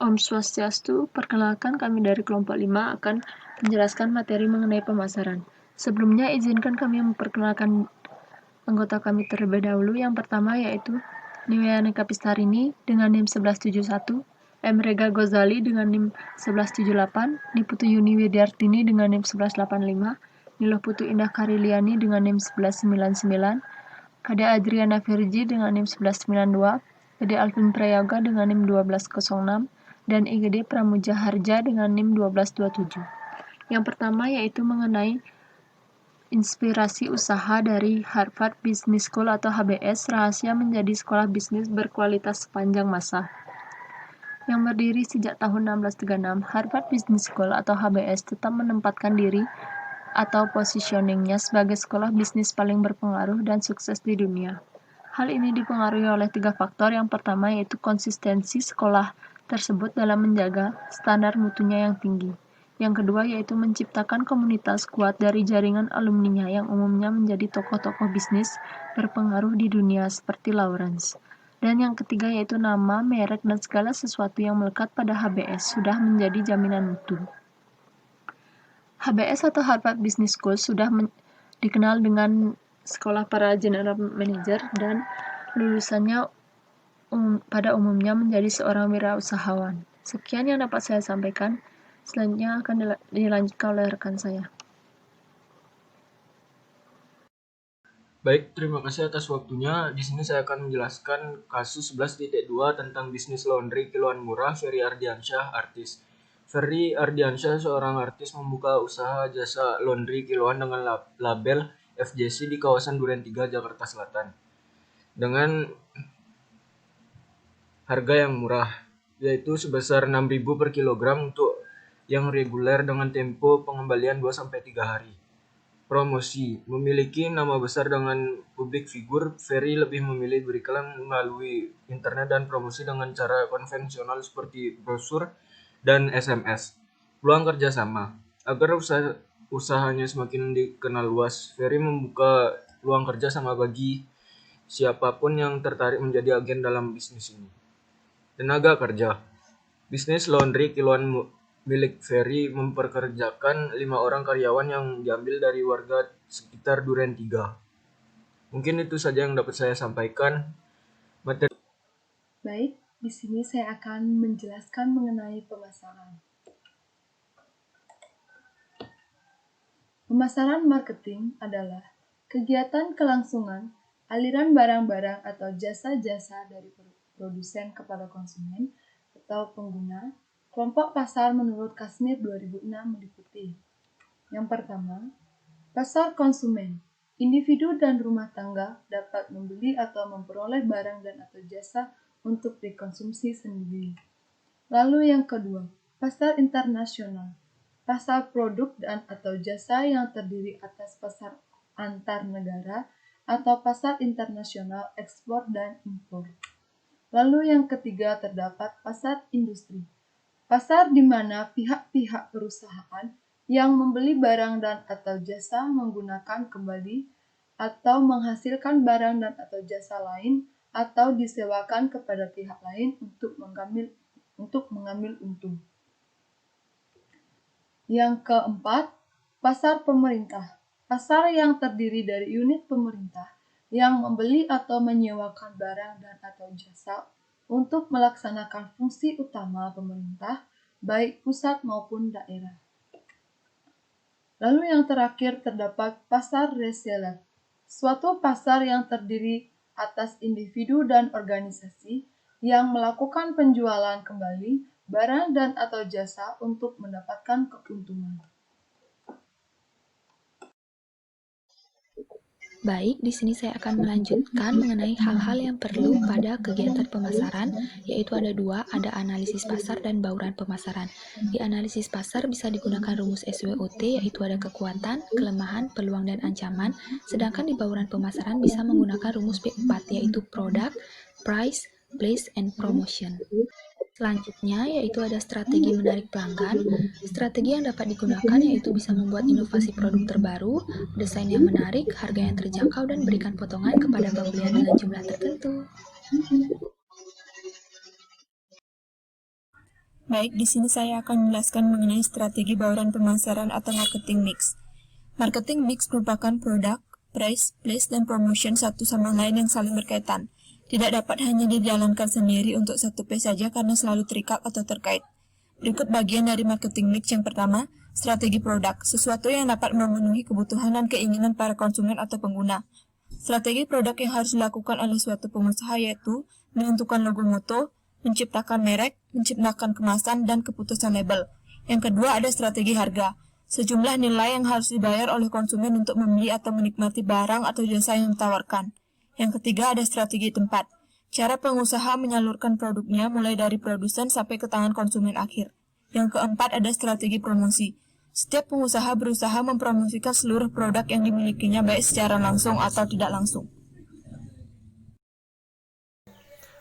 Om Swastiastu, perkenalkan kami dari kelompok 5 akan menjelaskan materi mengenai pemasaran. Sebelumnya izinkan kami memperkenalkan anggota kami terlebih dahulu. Yang pertama yaitu Niwayana Kapistarini dengan NIM 1171, M. Rega Ghazali dengan NIM 1178, Niputu Yuni Widyartini dengan NIM 1185, Niloh Putu Indah Kariliani dengan NIM 1199, Kade Adriana Virji dengan NIM 1192, Kade Alvin Prayoga dengan NIM 1206, dan IGD Pramuja Harja dengan NIM 1227. Yang pertama yaitu mengenai inspirasi usaha dari Harvard Business School atau HBS, rahasia menjadi sekolah bisnis berkualitas sepanjang masa. Yang berdiri sejak tahun 1636, Harvard Business School atau HBS tetap menempatkan diri atau positioningnya sebagai sekolah bisnis paling berpengaruh dan sukses di dunia. Hal ini dipengaruhi oleh 3 faktor. Yang pertama yaitu konsistensi sekolah tersebut dalam menjaga standar mutunya yang tinggi. Yang kedua yaitu menciptakan komunitas kuat dari jaringan alumninya yang umumnya menjadi tokoh-tokoh bisnis berpengaruh di dunia seperti Lawrence. Dan yang ketiga yaitu nama, merek, dan segala sesuatu yang melekat pada HBS sudah menjadi jaminan mutu. HBS atau Harvard Business School sudah dikenal dengan sekolah para general manager dan lulusannya pada umumnya menjadi seorang wirausahawan. Sekian yang dapat saya sampaikan. Selanjutnya akan dilanjutkan oleh rekan saya. Baik, terima kasih atas waktunya. Di sini saya akan menjelaskan kasus 11.2 tentang bisnis laundry kiloan murah Ferry Ardiansyah, artis. Ferry Ardiansyah, seorang artis, membuka usaha jasa laundry kiloan dengan label FJC di kawasan Duren 3, Jakarta Selatan. Dengan harga yang murah, yaitu sebesar 6.000 per kilogram untuk yang reguler dengan tempo pengembalian 2-3 hari. Promosi. Memiliki nama besar dengan publik figur, Ferry lebih memilih beriklan melalui internet dan promosi dengan cara konvensional seperti brosur dan SMS. Peluang kerjasama. Agar usahanya semakin dikenal luas, Ferry membuka peluang kerjasama bagi siapapun yang tertarik menjadi agen dalam bisnis ini. Tenaga kerja. Bisnis laundry kiloan milik Ferry memperkerjakan 5 orang karyawan yang diambil dari warga sekitar Duren 3. Mungkin itu saja yang dapat saya sampaikan. Baik, di sini saya akan menjelaskan mengenai pemasaran. Pemasaran marketing adalah kegiatan kelangsungan aliran barang-barang atau jasa-jasa dari produsen kepada konsumen atau pengguna. Kelompok pasar menurut Kasmir 2006 meliputi: yang pertama, pasar konsumen. Individu dan rumah tangga dapat membeli atau memperoleh barang dan atau jasa untuk dikonsumsi sendiri. Lalu yang kedua, pasar internasional. Pasar produk dan atau jasa yang terdiri atas pasar antar negara atau pasar internasional ekspor dan impor. Lalu yang ketiga terdapat pasar industri. Pasar di mana pihak-pihak perusahaan yang membeli barang dan atau jasa menggunakan kembali atau menghasilkan barang dan atau jasa lain atau disewakan kepada pihak lain untuk mengambil untung. Yang keempat, pasar pemerintah. Pasar yang terdiri dari unit pemerintah yang membeli atau menyewakan barang dan atau jasa untuk melaksanakan fungsi utama pemerintah, baik pusat maupun daerah. Lalu yang terakhir terdapat pasar reseller, suatu pasar yang terdiri atas individu dan organisasi yang melakukan penjualan kembali barang dan atau jasa untuk mendapatkan keuntungan. Baik, di sini saya akan melanjutkan mengenai hal-hal yang perlu pada kegiatan pemasaran, yaitu ada 2, ada analisis pasar dan bauran pemasaran. Di analisis pasar bisa digunakan rumus SWOT, yaitu ada kekuatan, kelemahan, peluang, dan ancaman, sedangkan di bauran pemasaran bisa menggunakan rumus P4, yaitu product, price, place, and promotion. Selanjutnya yaitu ada strategi menarik pelanggan. Strategi yang dapat digunakan yaitu bisa membuat inovasi produk terbaru, desain yang menarik, harga yang terjangkau, dan berikan potongan kepada pembelian dengan jumlah tertentu. Baik, di sini saya akan menjelaskan mengenai strategi bauran pemasaran atau marketing mix. Marketing mix merupakan produk, price, place, dan promotion satu sama lain yang saling berkaitan. Tidak dapat hanya dijalankan sendiri untuk satu phase saja karena selalu terikat atau terkait. Berikut bagian dari marketing mix yang pertama, strategi produk, sesuatu yang dapat memenuhi kebutuhan dan keinginan para konsumen atau pengguna. Strategi produk yang harus dilakukan oleh suatu pengusaha yaitu menentukan logo moto, menciptakan merek, menciptakan kemasan, dan keputusan label. Yang kedua ada strategi harga, sejumlah nilai yang harus dibayar oleh konsumen untuk membeli atau menikmati barang atau jasa yang ditawarkan. Yang ketiga ada strategi tempat, cara pengusaha menyalurkan produknya mulai dari produsen sampai ke tangan konsumen akhir. Yang keempat ada strategi promosi. Setiap pengusaha berusaha mempromosikan seluruh produk yang dimilikinya baik secara langsung atau tidak langsung.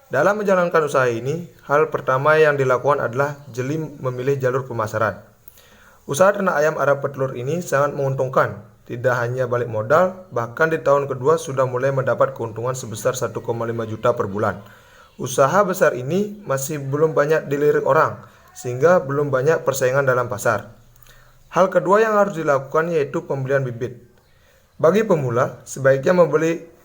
Dalam menjalankan usaha ini, hal pertama yang dilakukan adalah jeli memilih jalur pemasaran. Usaha ternak ayam Arab petelur ini sangat menguntungkan, tidak hanya balik modal, bahkan di tahun kedua sudah mulai mendapat keuntungan sebesar 1,5 juta per bulan. Usaha besar ini masih belum banyak dilirik orang, sehingga belum banyak persaingan dalam pasar. Hal kedua yang harus dilakukan yaitu pembelian bibit. Bagi pemula, sebaiknya membeli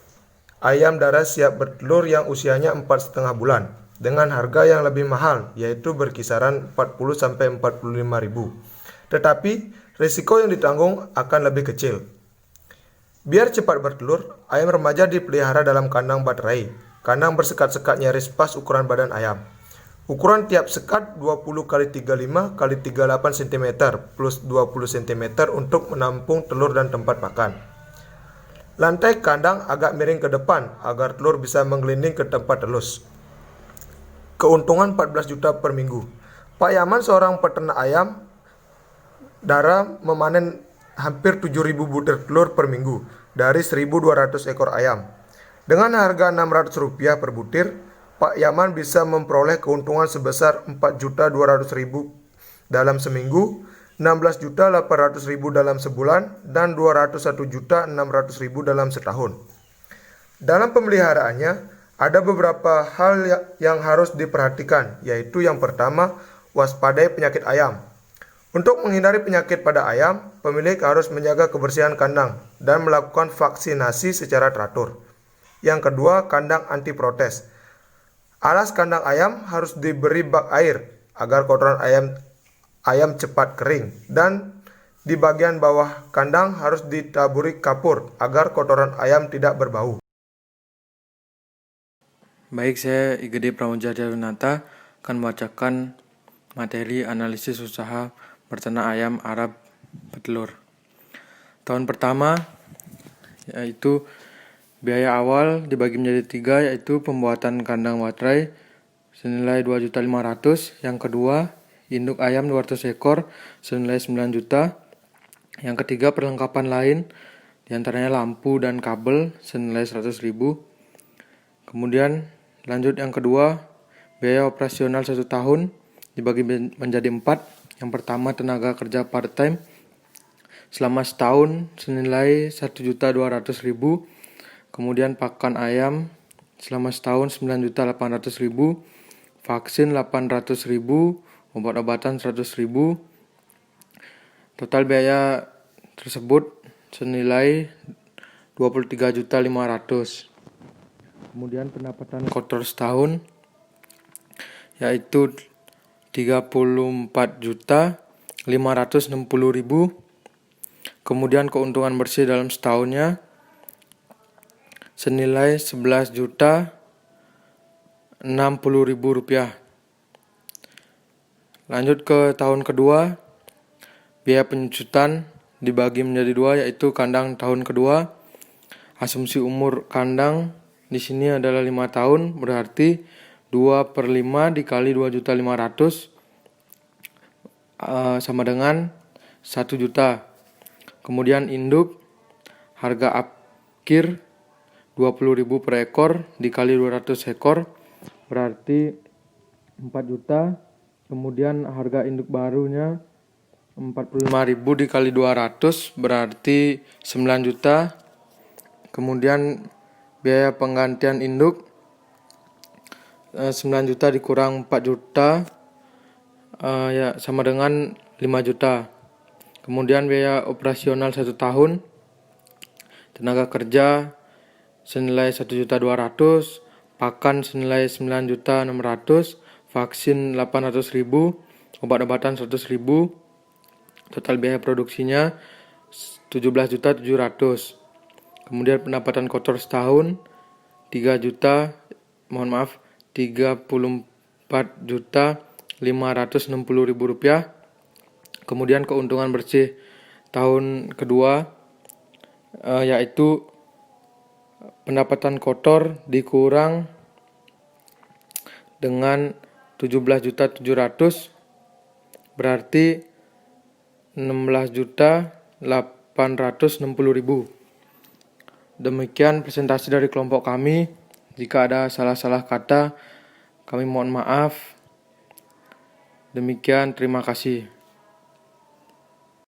ayam darah siap bertelur yang usianya 4,5 bulan dengan harga yang lebih mahal yaitu berkisaran 40-45 ribu. Tetapi risiko yang ditanggung akan lebih kecil. Biar cepat bertelur, ayam remaja dipelihara dalam kandang baterai. Kandang bersekat-sekat nyaris pas ukuran badan ayam. Ukuran tiap sekat 20 x 35 x 38 cm plus 20 cm untuk menampung telur dan tempat makan. Lantai kandang agak miring ke depan agar telur bisa menggelinding ke tempat telus. Keuntungan 14 juta per minggu. Pak Yaman, seorang peternak ayam darah, memanen hampir 7.000 butir telur per minggu dari 1.200 ekor ayam. Dengan harga Rp600 per butir, Pak Yaman bisa memperoleh keuntungan sebesar 4.200.000 dalam seminggu, 16.800.000 dalam sebulan, dan 201.600.000 dalam setahun. Dalam pemeliharaannya, ada beberapa hal yang harus diperhatikan, yaitu yang pertama, waspadai penyakit ayam. Untuk menghindari penyakit pada ayam, pemilik harus menjaga kebersihan kandang dan melakukan vaksinasi secara teratur. Yang kedua, kandang anti protes. Alas kandang ayam harus diberi bak air agar kotoran ayam cepat kering, dan di bagian bawah kandang harus ditaburi kapur agar kotoran ayam tidak berbau. Baik, saya IGD Pramoedya Runata akan membacakan materi analisis usaha berternak ayam Arab petelur. Tahun pertama yaitu biaya awal dibagi menjadi 3, yaitu pembuatan kandang baterai senilai 2.500.000. Yang kedua, induk ayam 200 ekor senilai 9 juta. Yang ketiga, perlengkapan lain diantaranya lampu dan kabel senilai 100.000. Kemudian lanjut yang kedua, biaya operasional 1 tahun dibagi menjadi 4. Yang pertama, tenaga kerja part-time selama setahun senilai 1.200.000. Kemudian pakan ayam selama setahun 9.800.000, vaksin 800.000, obat-obatan 100.000. Total biaya tersebut senilai 23.500.000. Kemudian pendapatan kotor setahun yaitu 34.560.000. Kemudian keuntungan bersih dalam setahunnya senilai 11.060.000 rupiah. Lanjut ke tahun kedua, biaya penyusutan dibagi menjadi 2, yaitu kandang tahun kedua. Asumsi umur kandang di sini adalah 5 tahun, berarti 2/5 dikali 2.500.000 sama dengan 1 juta. Kemudian induk, harga akhir 20.000 per ekor dikali 200 ekor berarti 4 juta. Kemudian harga induk barunya 45.000 dikali 200 berarti 9 juta. Kemudian biaya penggantian induk 9 juta dikurang 4 juta sama dengan 5 juta. Kemudian biaya operasional 1 tahun, tenaga kerja senilai 1.200.000, pakan senilai 9.600.000, vaksin 800.000, obat-obatan 100.000, total biaya produksinya 17.700.000. Kemudian pendapatan kotor setahun 34.560.000 rupiah. Kemudian keuntungan bersih tahun kedua yaitu pendapatan kotor dikurang dengan 17.700.000 berarti 16.860.000. Demikian presentasi dari kelompok kami. Jika ada salah-salah kata, kami mohon maaf. Demikian, terima kasih.